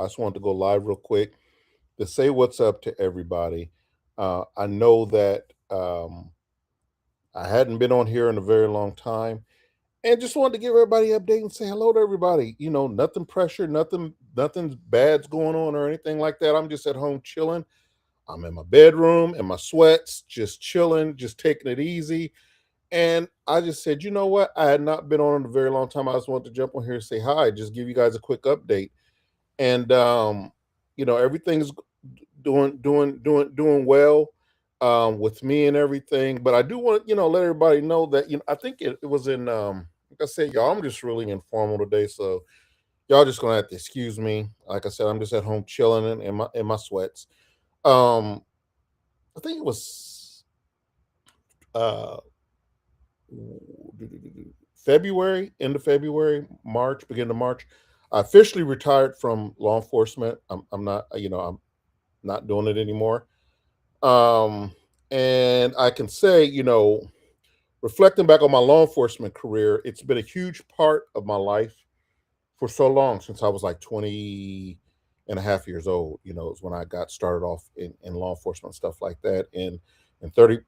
I just wanted to go live real quick to say what's up to everybody. I know that I hadn't been on here in a very long time, and just wanted to give everybody an update and say hello to everybody. Nothing pressure, nothing bad's going on or anything like that. I'm just at home chilling. I'm in my bedroom in my sweats, just chilling, just taking it easy. And I just said, you know what? I had not been on in a very long time. I just wanted to jump on here and say hi, just give you guys a quick update. And everything's doing well with me and everything. But I do want to, let everybody know that, I think it was in like I said, y'all, I'm just really informal today. So y'all just gonna have to excuse me. Like I said, I'm just at home chilling in my sweats. Um I think it was uh February, end of February, March, beginning of March. I officially retired from law enforcement. I'm not, I'm not doing it anymore. Um, and I can say, reflecting back on my law enforcement career, it's been a huge part of my life for so long since I was like 20 and a half years old. Is when I got started off in law enforcement, stuff like that. And 30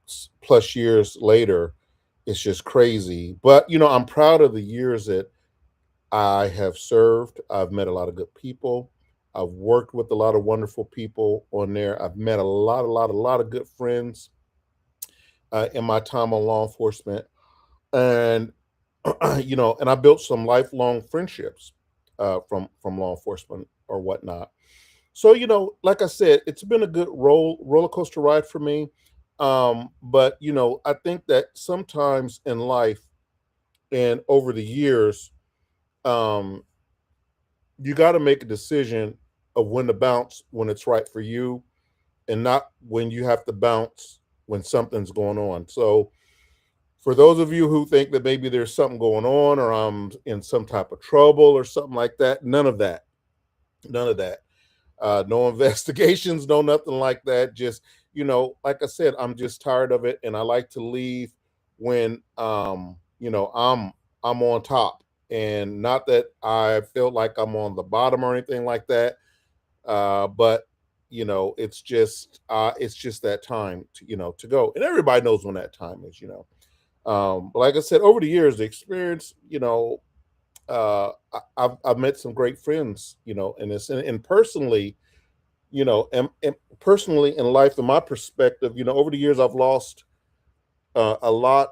plus years later, it's just crazy. But, I'm proud of the years that I have served. I've met a lot of good people. I've worked with a lot of wonderful people on there. I've met a lot of good friends in my time on law enforcement, and and I built some lifelong friendships from law enforcement or whatnot. So like I said, it's been a good roller coaster ride for me. But I think that sometimes in life and over the years, um, you got to make a decision of when to bounce when it's right for you, and not when you have to bounce when something's going on. So for those of you who think that maybe there's something going on or I'm in some type of trouble or something like that, none of that. None of that. No investigations, no nothing like that. Just, like I said, I'm just tired of it, and I like to leave when I'm on top. And not that I feel like I'm on the bottom or anything like that. But it's just that time to go. And everybody knows when that time is. But like I said, over the years, the experience, I've met some great friends, in this, and personally, and personally in life, in my perspective, over the years, I've lost a lot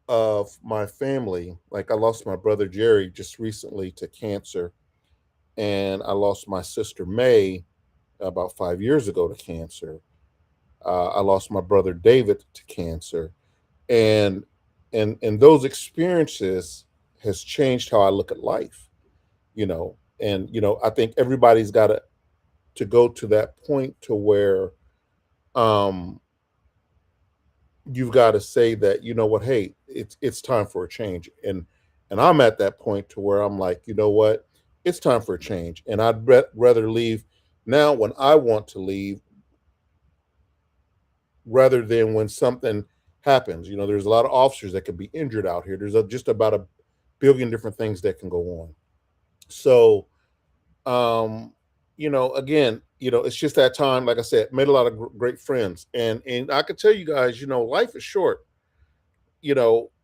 of my family. Like I lost my brother Jerry just recently to cancer, and I lost my sister May about 5 years ago to cancer. I lost my brother David to cancer, and and those experiences has changed how I look at life. And I think everybody's got to go to that point to where um you've got to say that, what, hey, it's time for a change. And I'm at that point to where I'm like, what, it's time for a change, and I'd rather leave now when I want to leave rather than when something happens. There's a lot of officers that could be injured out here. There's just about a billion different things that can go on. So, um, again, it's just that time. Like I said, made a lot of great friends, and I could tell you guys, life is short.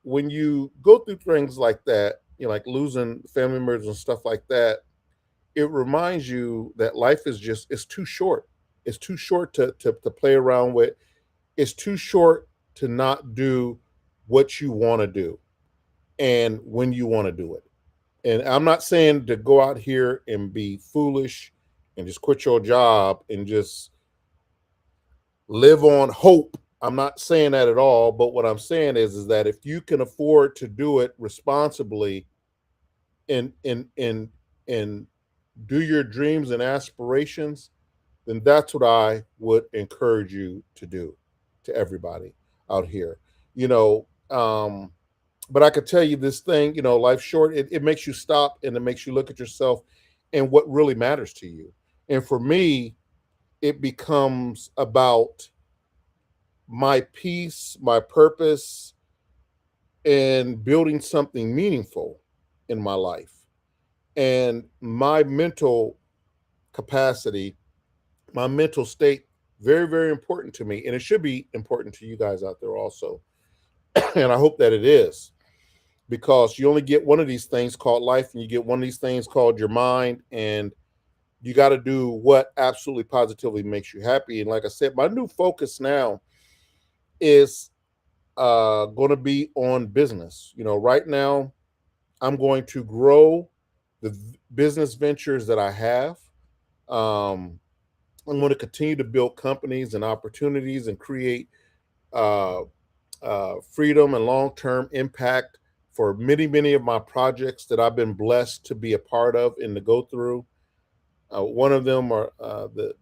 When you go through things like that, like losing family members and stuff like that, it reminds you that life is just it's too short. It's too short to play around with. It's too short to not do what you want to do and when you want to do it. And I'm not saying to go out here and be foolish and just quit your job and just live on hope. I'm not saying that at all. But what I'm saying is that if you can afford to do it responsibly and do your dreams and aspirations, then that's what I would encourage you to do to everybody out here. You know, um, but I could tell you this thing, life's short. It makes you stop and it makes you look at yourself and what really matters to you. And for me, it becomes about my peace, my purpose, and building something meaningful in my life. And my mental capacity, my mental state, very, very important to me. And it should be important to you guys out there also. And I hope that it is, because you only get one of these things called life, and you get one of these things called your mind. And you got to do what absolutely positively makes you happy. And like I said, my new focus now is going to be on business. Right now, I'm going to grow the business ventures that I have. Um, I'm going to continue to build companies and opportunities and create uh, freedom and long term impact for many, many of my projects that I've been blessed to be a part of and to go through. One of them are the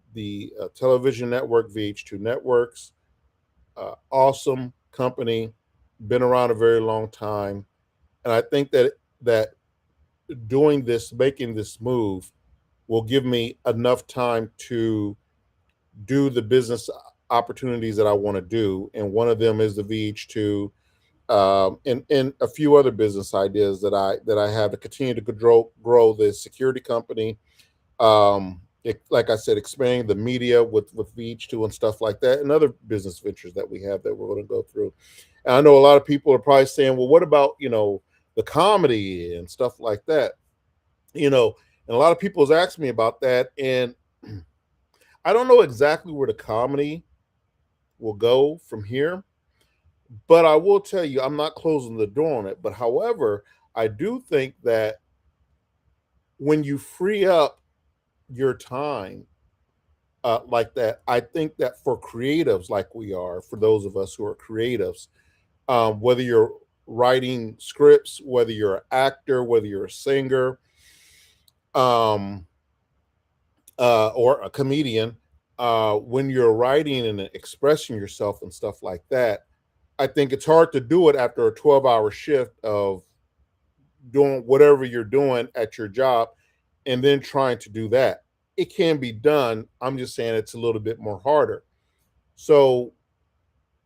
television network, VH2 Networks. Awesome company, been around a very long time, and I think that doing this, making this move, will give me enough time to do the business opportunities that I want to do, and one of them is the VH2, and a few other business ideas that I have to continue to grow the security company. Like I said, expanding the media with VH2 and stuff like that, and other business ventures that we have that we're going to go through. And I know a lot of people are probably saying, "Well, what about the comedy and stuff like that?" You know, and a lot of people has asked me about that, and I don't know exactly where the comedy will go from here, but I will tell you, I'm not closing the door on it. But however, I do think that when you free up your time like that, I think that for creatives like we are, for those of us who are creatives, whether you're writing scripts, whether you're an actor, whether you're a singer, um, or a comedian, when you're writing and expressing yourself and stuff like that, I think it's hard to do it after a 12-hour shift of doing whatever you're doing at your job and then trying to do that. It can be done. I'm just saying it's a little bit more harder. So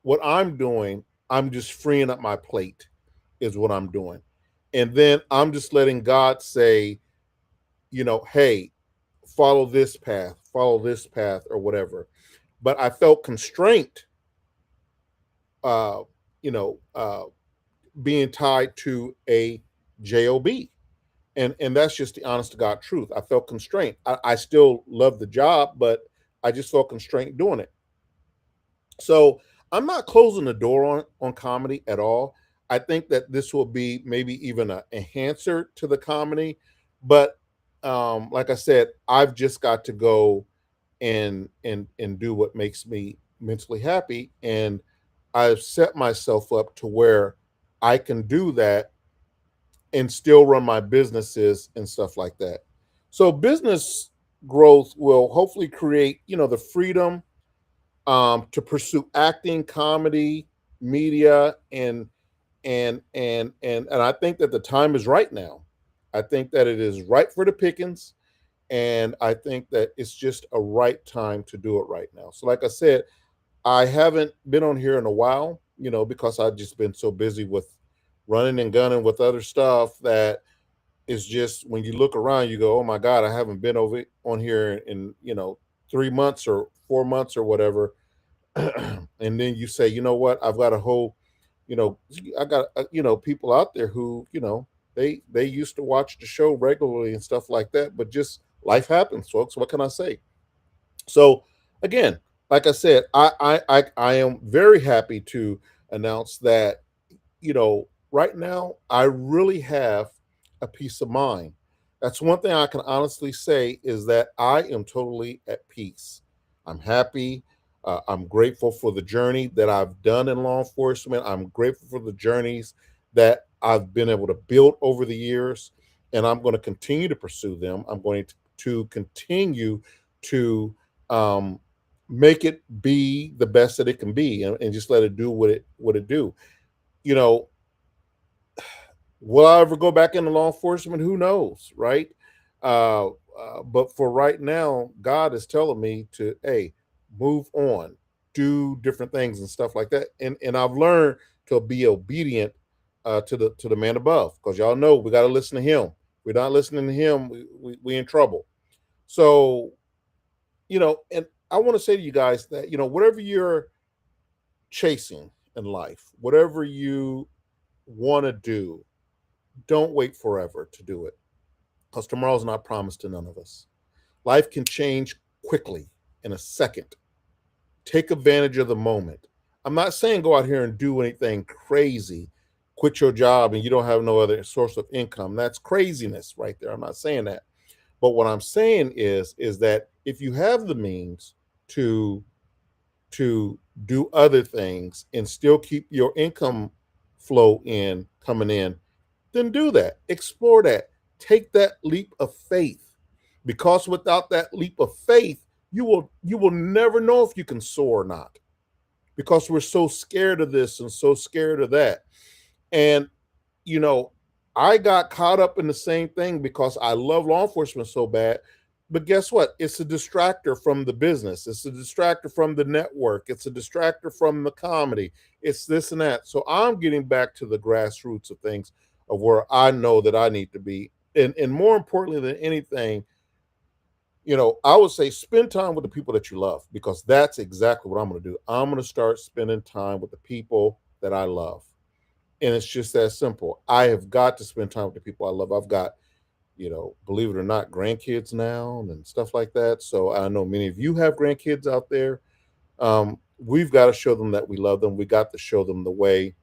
what I'm doing, I'm just freeing up my plate, is what I'm doing. And then I'm just letting God say, hey, follow this path, or whatever. But I felt constraint, uh, you know, being tied to a job, and that's just the honest to God truth. I felt constraint. I still love the job, but I just felt constraint doing it. So I'm not closing the door on comedy at all. I think that this will be maybe even a enhancer to the comedy, but like I said, I've just got to go and do what makes me mentally happy, and I've set myself up to where I can do that and still run my businesses and stuff like that. So business growth will hopefully create, the freedom to pursue acting, comedy, media, and I think that the time is right now. I think that it is right for the pickings, and I think that it's just a right time to do it right now. So, like I said, I haven't been on here in a while, because I've just been so busy with running and gunning with other stuff that is just, when you look around, you go, "Oh my God, I haven't been over on here in 3 months or 4 months or whatever." And then you say, "You know what? I've got a whole, you know, I got people out there who they used to watch the show regularly and stuff like that, but just life happens, folks. What can I say?" So again, like I said, I am very happy to announce that right now I really have a peace of mind. That's one thing I can honestly say, is that I am totally at peace. I'm happy. I'm grateful for the journey that I've done in law enforcement. I'm grateful for the journeys that I've been able to build over the years, and I'm going to continue to pursue them. I'm going to continue to um, make it be the best that it can be, and just let it do what it do. You know, will I ever go back into law enforcement? Who knows, right? Uh, but for right now, God is telling me to, hey, move on, do different things and stuff like that. And I've learned to be obedient to the man above, because y'all know we got to listen to him. If we're not listening to him, we in trouble. So And I want to say to you guys that, whatever you're chasing in life, whatever you want to do, don't wait forever to do it because tomorrow's not promised to none of us. Life can change quickly in a second. Take advantage of the moment. I'm not saying go out here and do anything crazy, quit your job and you don't have no other source of income. That's craziness right there. I'm not saying that. But what I'm saying is that if you have the means to to do other things and still keep your income flow in coming in, then do that. Explore that. Take that leap of faith. Because without that leap of faith, you will never know if you can soar or not. Because we're so scared of this and so scared of that. And you know, I got caught up in the same thing because I love law enforcement so bad. But guess what? It's a distractor from the business. It's a distractor from the network. It's a distractor from the comedy. It's this and that. So I'm getting back to the grassroots of things of where I know that I need to be. And more importantly than anything, I would say spend time with the people that you love because that's exactly what I'm going to do. I'm going to start spending time with the people that I love. And it's just that simple. I have got to spend time with the people I love. I've got, believe it or not, grandkids now and stuff like that. So I know many of you have grandkids out there. We've got to show them that we love them. We got to show them the way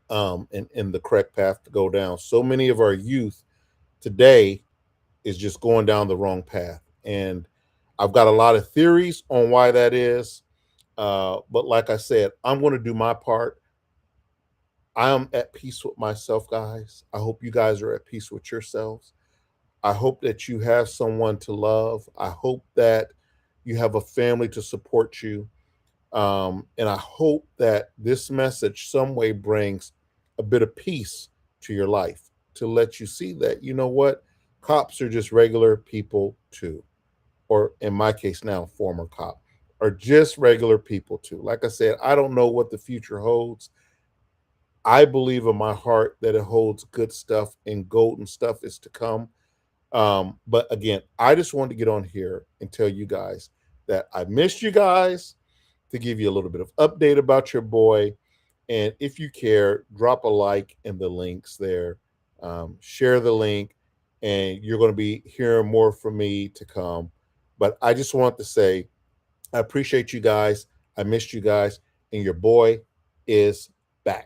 and the correct path to go down. So many of our youth today is just going down the wrong path. And I've got a lot of theories on why that is. But like I said, I'm going to do my part. I am at peace with myself, guys. I hope you guys are at peace with yourselves. I hope that you have someone to love. I hope that you have a family to support you. And I hope that this message some way brings a bit of peace to your life to let you see that, you know what? Cops are just regular people too. Or in my case now, former cop, are just regular people too. Like I said, I don't know what the future holds. I believe in my heart that it holds good stuff and golden stuff is to come. But again, I just wanted to get on here and tell you guys that I missed you guys to give you a little bit of update about your boy. And if you care, drop a like in the links there, share the link, and you're going to be hearing more from me to come. But I just want to say, I appreciate you guys. I missed you guys, and your boy is back.